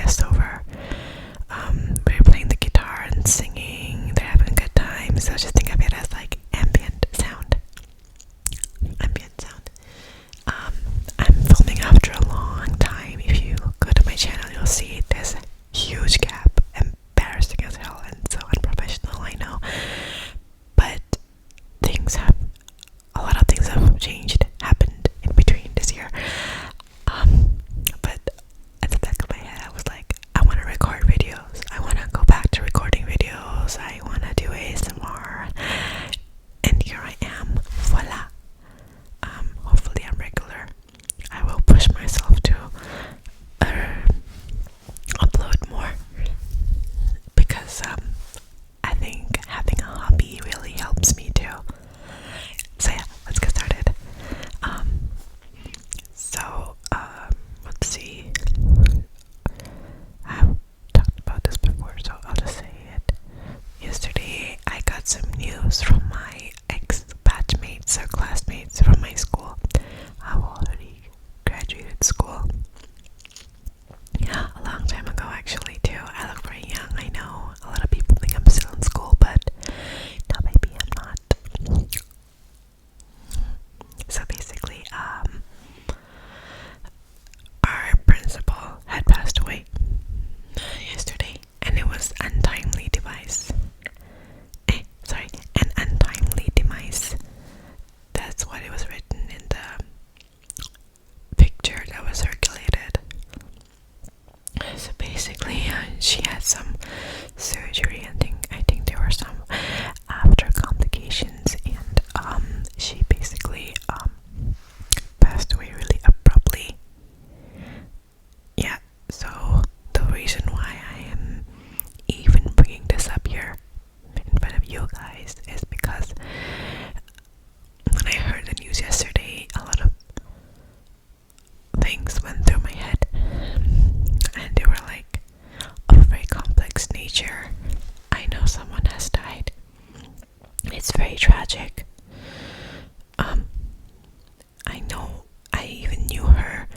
guests over. We're playing the guitar and singing. They're having a good time. So just think of it as like ambient sound. Ambient sound. I'm filming after a long time. If you go to my channel, you'll see there's a huge gap. Embarrassing as hell and so unprofessional, I know. But a lot of things have happened in between this year. But at the back of my head, I was like, I want to record videos. I want to go back to recording videos. I want to do ASMR. And here I am. Voila. Hopefully I'm regular. I will push myself to upload more because I think having a hobby really helps me too. So yeah, let's get started. Let's see. I've talked about this before, so I'll just say it. Yesterday, I got some news from my ex-batchmates or classmates from my school. I've already graduated school. Yeah, a long time ago actually too. I look very young, I know. A lot of people think I'm still in school, but no baby, I'm not. So basically, our principal had passed away yesterday, and it was untimely demise. An untimely demise. That's what it was written in the picture that was circulated. So basically, she had some surgery. I think there were some after complications, and she basically passed away really abruptly. Yeah. So the reason why I am even bringing this up here in front of you guys is because when I heard the news yesterday, a lot of things went through my head, and they were like of a very complex nature. I know someone has died. It's very tragic. I know. I even knew her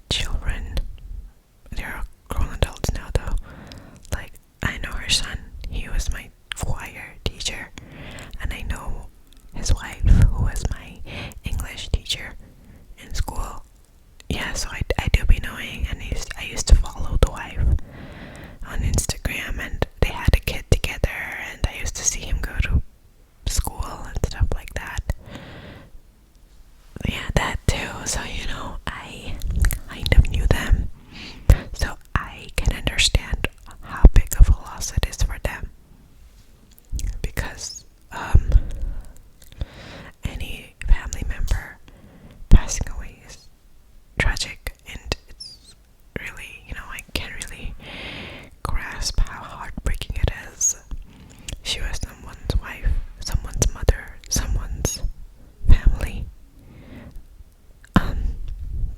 children. They're grown adults now, though. Like, I know her son. He was my choir teacher, and I know his wife, who was my English teacher in school. Yeah, so I do be knowing, and I used to follow the wife on Instagram, and they had a kid together, and I used to see him go to school and stuff like that. Yeah, that too. So I kind of knew them, so I can understand how big of a loss it is for them, because any family member passing away is tragic, and it's really, I can't really grasp how heartbreaking it is. She was someone's wife, someone's mother, someone's family.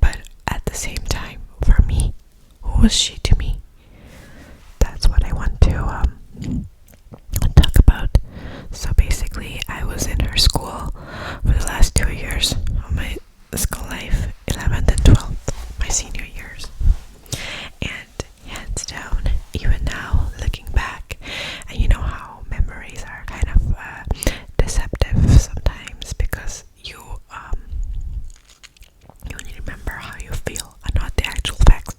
But at the same time, for me, who was she to me? That's what I want to talk about. So basically, I was in her school for the last 2 years of my school life, 11th and 12th, my senior years. And hands down, even now, looking back, and you know how memories are kind of deceptive sometimes, because you only remember how you feel and not the actual facts.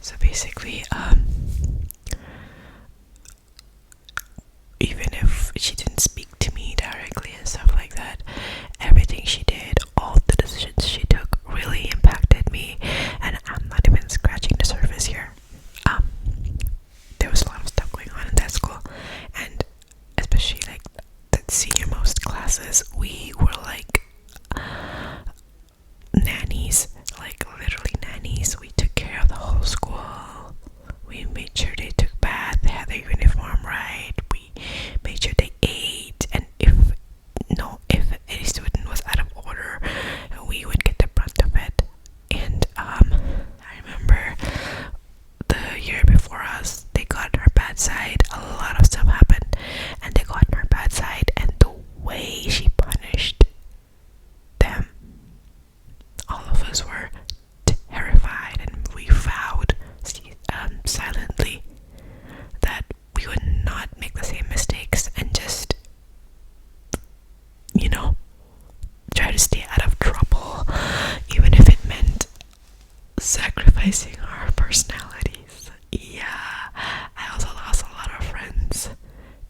So basically, even if she didn't speak to me directly and stuff like that, everything she did, all the decisions she took really impacted me. And I'm not even scratching the surface here. Um, there was a lot of stuff going on in that school, and especially like the senior most classes, we were like nannies, like literally nannies. We took care of the whole school. We made sure they took bath, they had their uniform right. We made sure they ate, and if any student was out of order, we would get the brunt of it. And I remember the year before us, they got her bad side. A lot of stuff happened, and they got her bad side. And the way she punished them, all of us were terrified, and we vowed silently that we would not make the same mistakes and just, try to stay out of trouble, even if it meant sacrificing our personalities. Yeah, I also lost a lot of friends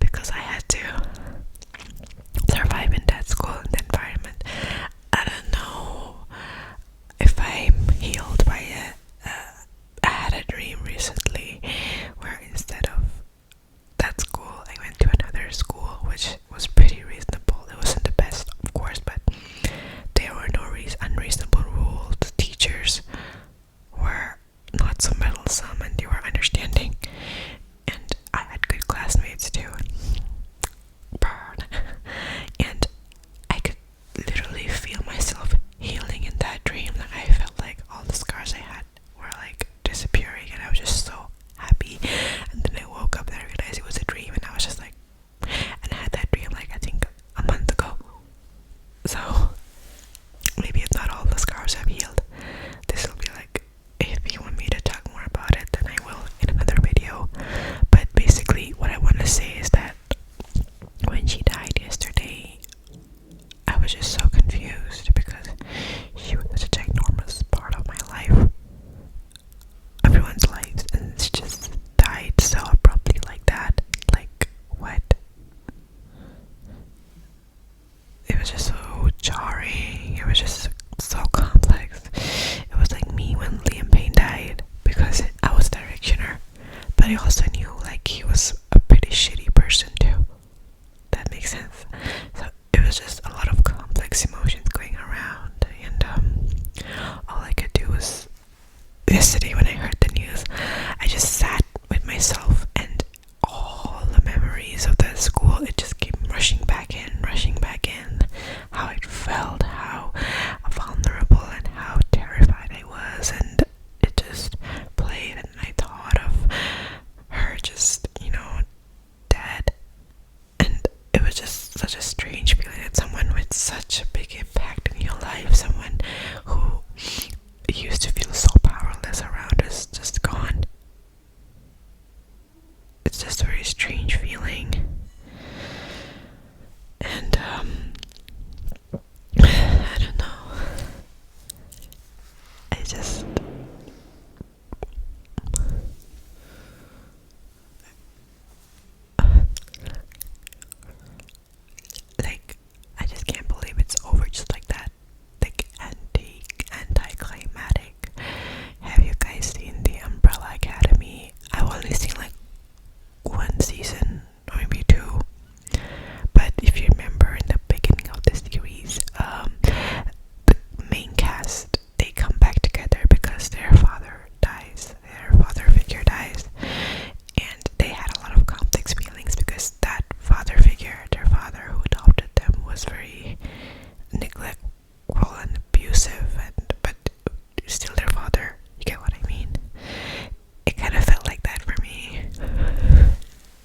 because I had to survive in that school and the environment. I don't know if I'm healed by it. I had a dream recently where instead of that school, I went to another school which was pretty reasonable. It wasn't the best, of course, but there were no unreasonable rules. The teachers were not so meddlesome, and they were understanding. And I had good classmates too. Burn. And I could literally feel myself healing in that dream. Like I felt like all the scars I had were like disappearing, and I was just so happy. And then I woke up and I realized it was a dream, and I was just like, and I had that dream like I think a month ago. So maybe if not all the scars have healed, this will be like, if you want me to talk more about it, then I will in another video. But basically what I want to say is that when she died yesterday, I was just so confused because she was such a ginormous part of my life, everyone's lives, and it's just died so abruptly like that. Like, what? It was just so jarring. It was just so complex. It was like me when Liam Payne died, because I was the directioner, but I also knew like he was a pretty shitty person too. That makes sense. So it was just a lot of complex emotions going around, and all I could do was, yesterday when I heard the news, I just sat with myself, and all the memories of the school, it just came rushing back in. How it felt, how vulnerable and how terrified I was, and it just played, and I thought of her just, dead. And it was just such a strange feeling that someone with such a big impact in your life, someone who used to feel so powerless around us, just gone. It's just a very strange feeling. And I don't know. I just I just can't believe it's over just like that. Like anticlimactic. Have you guys seen the Umbrella Academy? I've only seen like one season or maybe two. But if you remember in the beginning of the series, the main cast, they come back together because their father figure dies, and they had a lot of complex feelings because that father figure, their father who adopted them, was very neglectful and abusive, but still their father. You get what I mean? It kind of felt like that for me.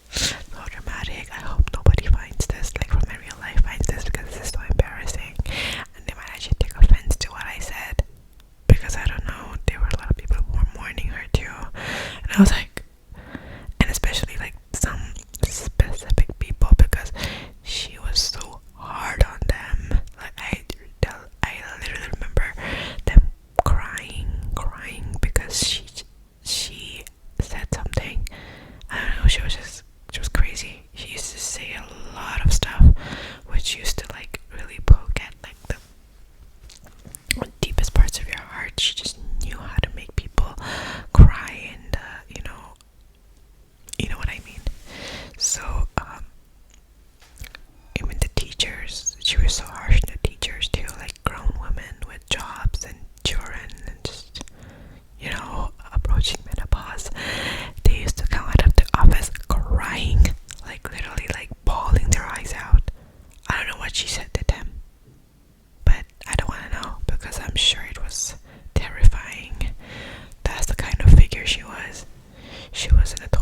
So dramatic. I hope nobody finds this, like from my real life finds this, because this is so embarrassing, and they might actually take offense to what I said, because I don't know, there were a lot of people who were mourning her too, and I was like, and especially like some specific people, because she was so hard on them. Like I literally remember them crying because she She was in a